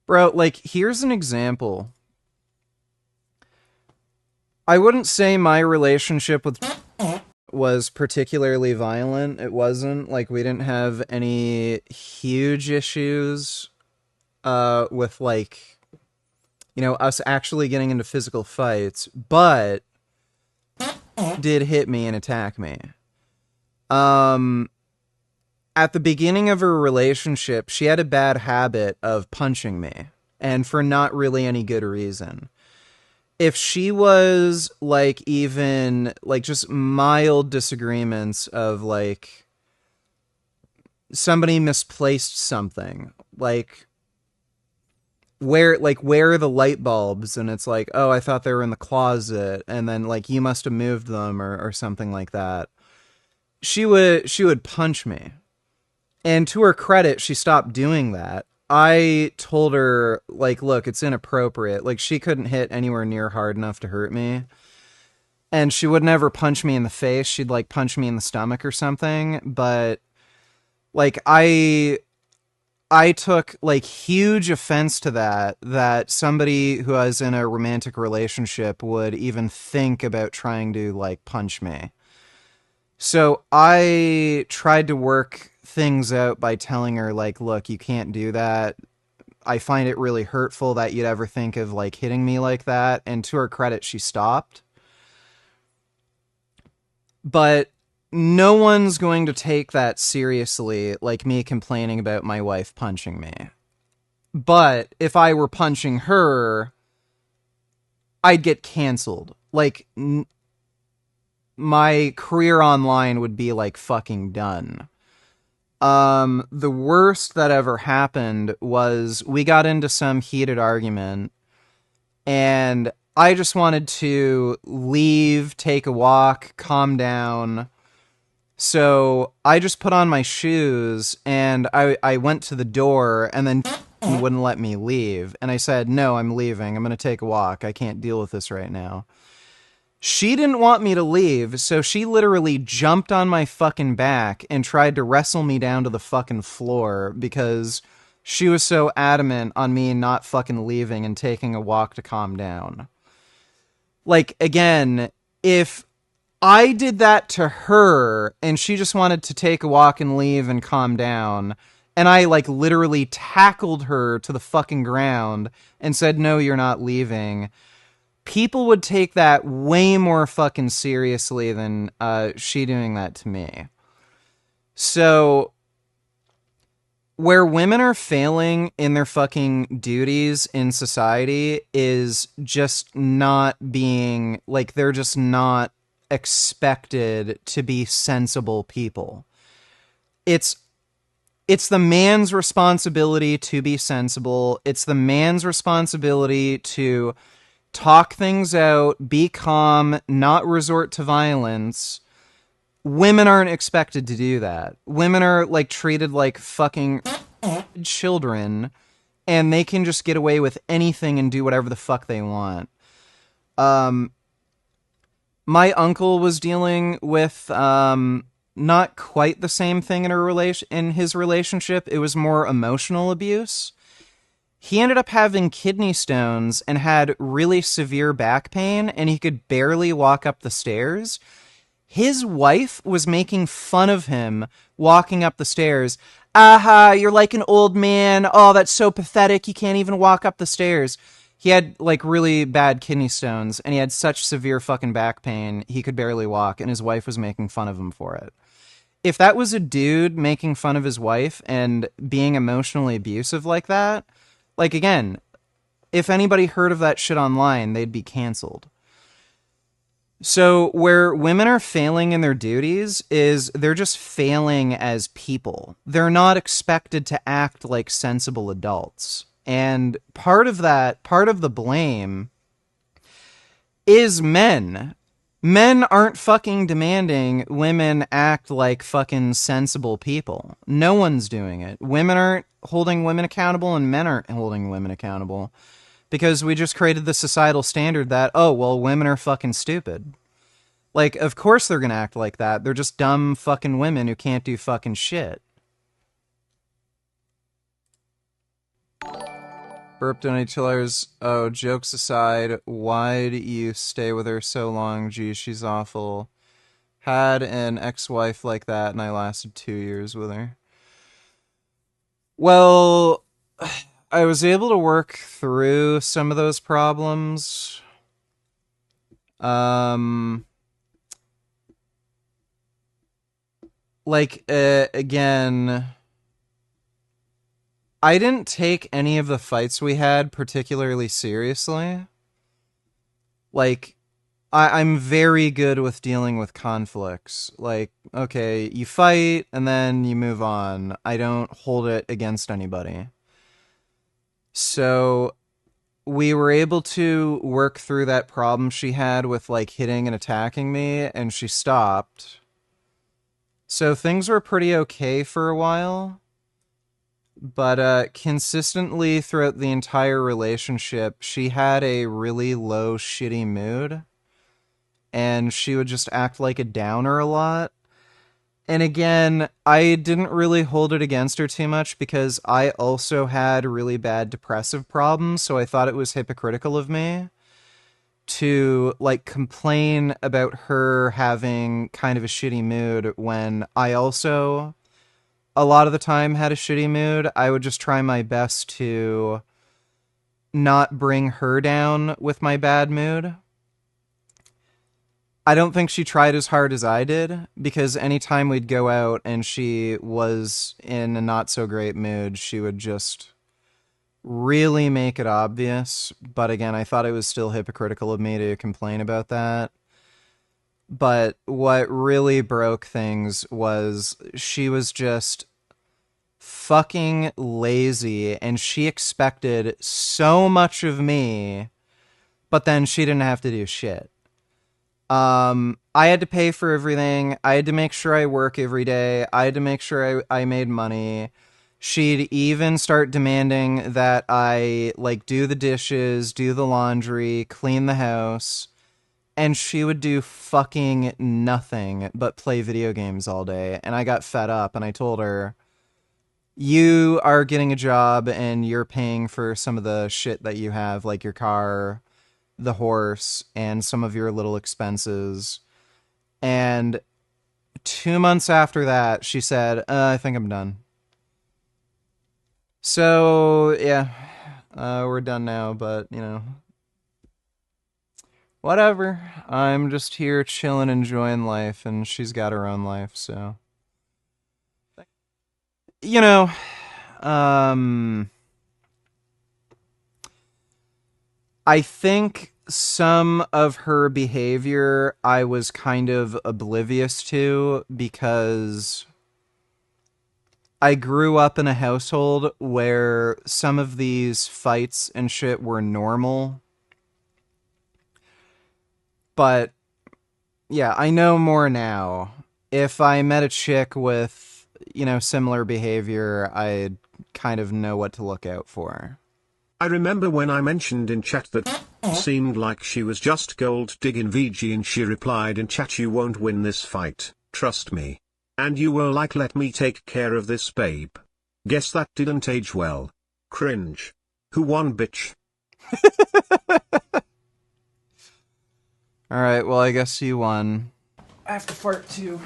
Bro, like, here's an example. I wouldn't say my relationship with was particularly violent. It wasn't. Like, we didn't have any huge issues with, like, us actually getting into physical fights, but did hit me and attack me. At the beginning of her relationship, she had a bad habit of punching me, and for not really any good reason. If she was, like, even, like, just mild disagreements of, like, somebody misplaced something, like, where are the light bulbs? And it's like, oh, I thought they were in the closet, and then, like, you must have moved them, or something like that. She would punch me. And to her credit, she stopped doing that. I told her, like, look, it's inappropriate. Like, she couldn't hit anywhere near hard enough to hurt me. And she would never punch me in the face. She'd, like, punch me in the stomach or something. But, like, I took, like, huge offense to that somebody who was in a romantic relationship would even think about trying to, like, punch me. So I tried to work things out by telling her, like, look, you can't do that. I find it really hurtful that you'd ever think of, like, hitting me like that. And to her credit, she stopped. But no one's going to take that seriously, like me complaining about my wife punching me. But if I were punching her, I'd get canceled. Like, my career online would be, like, fucking done. The worst that ever happened was we got into some heated argument, and I just wanted to leave, take a walk, calm down. So I just put on my shoes, and I went to the door, and then wouldn't let me leave. And I said, no, I'm leaving. I'm going to take a walk. I can't deal with this right now. She didn't want me to leave, so she literally jumped on my fucking back and tried to wrestle me down to the fucking floor because she was so adamant on me not fucking leaving and taking a walk to calm down. Like, again, if I did that to her and she just wanted to take a walk and leave and calm down, and I, like, literally tackled her to the fucking ground and said, no, you're not leaving, people would take that way more fucking seriously than she doing that to me. So, where women are failing in their fucking duties in society is just not being, like, they're just not expected to be sensible people. It's the man's responsibility to be sensible. It's the man's responsibility to talk things out, be calm, not resort to violence. Women aren't expected to do that. Women are, like, treated like fucking children, and they can just get away with anything and do whatever the fuck they want. My uncle was dealing with not quite the same thing in his relationship. It was more emotional abuse. He ended up having kidney stones and had really severe back pain, and he could barely walk up the stairs. His wife was making fun of him walking up the stairs. Aha, you're like an old man. Oh, that's so pathetic. You can't even walk up the stairs. He had, like, really bad kidney stones, and he had such severe fucking back pain, he could barely walk, and his wife was making fun of him for it. If that was a dude making fun of his wife and being emotionally abusive like that, like, again, if anybody heard of that shit online, they'd be canceled. So where women are failing in their duties is they're just failing as people. They're not expected to act like sensible adults. And part of the blame is men. Men aren't fucking demanding women act like fucking sensible people. No one's doing it. Women aren't holding women accountable, and men aren't holding women accountable. Because we just created the societal standard that, oh, well, women are fucking stupid. Like, of course they're gonna act like that. They're just dumb fucking women who can't do fucking shit. Burped on $2. Oh, jokes aside, why do you stay with her so long? Gee, she's awful. Had an ex-wife like that, and I lasted 2 years with her. Well, I was able to work through some of those problems. Um, again, I didn't take any of the fights we had particularly seriously. Like, I'm very good with dealing with conflicts. Like, okay, you fight and then you move on. I don't hold it against anybody. So we were able to work through that problem she had with like hitting and attacking me, and she stopped. So things were pretty okay for a while. But consistently throughout the entire relationship, she had a really low, shitty mood. And she would just act like a downer a lot. And again, I didn't really hold it against her too much because I also had really bad depressive problems, so I thought it was hypocritical of me to like complain about her having kind of a shitty mood when I also a lot of the time had a shitty mood. I would just try my best to not bring her down with my bad mood. I don't think she tried as hard as I did, because anytime we'd go out and she was in a not so great mood, she would just really make it obvious. But again, I thought it was still hypocritical of me to complain about that. But what really broke things was she was just fucking lazy, and she expected so much of me, but then she didn't have to do shit. I had to pay for everything. I had to make sure I work every day. I had to make sure I made money. She'd even start demanding that I, like, do the dishes, do the laundry, clean the house. And she would do fucking nothing but play video games all day. And I got fed up, and I told her, you are getting a job and you're paying for some of the shit that you have, like your car, the horse, and some of your little expenses. And 2 months after that, she said, I think I'm done. So, yeah, we're done now, but, you know, whatever. I'm just here chilling, enjoying life, and she's got her own life, so. You know, um, I think some of her behavior I was kind of oblivious to because I grew up in a household where some of these fights and shit were normal. But yeah, I know more now. If I met a chick with, you know, similar behavior, I'd kind of know what to look out for. I remember when I mentioned in chat that seemed like she was just gold digging VG, and she replied in chat, "You won't win this fight, trust me." And you were like, "Let me take care of this, babe." Guess that didn't age well. Cringe. Who won, bitch? Alright, well, I guess you won. I have to fart too.